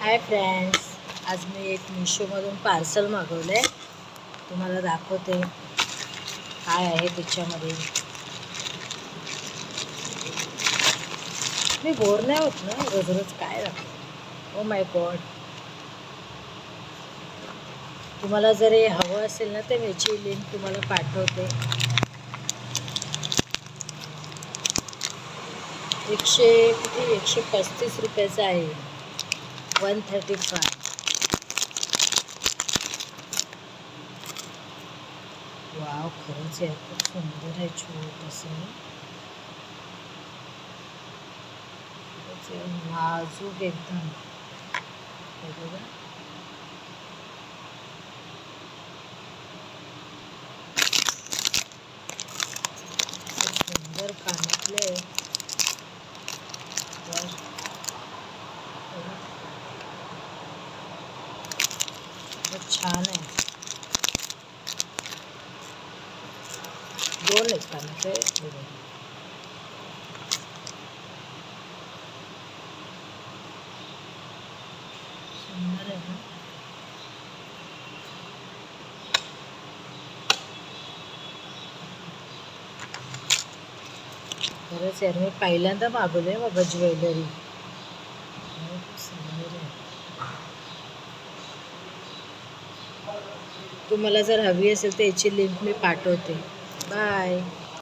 Hi friends, आज मी एक मिशोमधून parcel मागवलं आहे. तुम्हाला दाखवते काय आहे त्याच्यामध्ये. मी बोर नाही होत ना रोज रोज काय दाखव. ओ माय गॉड, तुम्हाला जर हे हवं असेल ना तर याची लिंक तुम्हाला पाठवते. 135 रुपयाचं आहे. 135. वाव, खरंच आहे, खूप सुंदर आहे. छोटंसं नाजूक एकदम. बघा, सुंदर कानातले छान आहे. 2 आहेत कानातले. सुंदर आहे ना. खरंच यार, मी पहिल्यांदा मागवले बाबा ज्वेलरी. तुम्हाला जर हवी असेल तर याची लिंक मी पाठवते. बाय.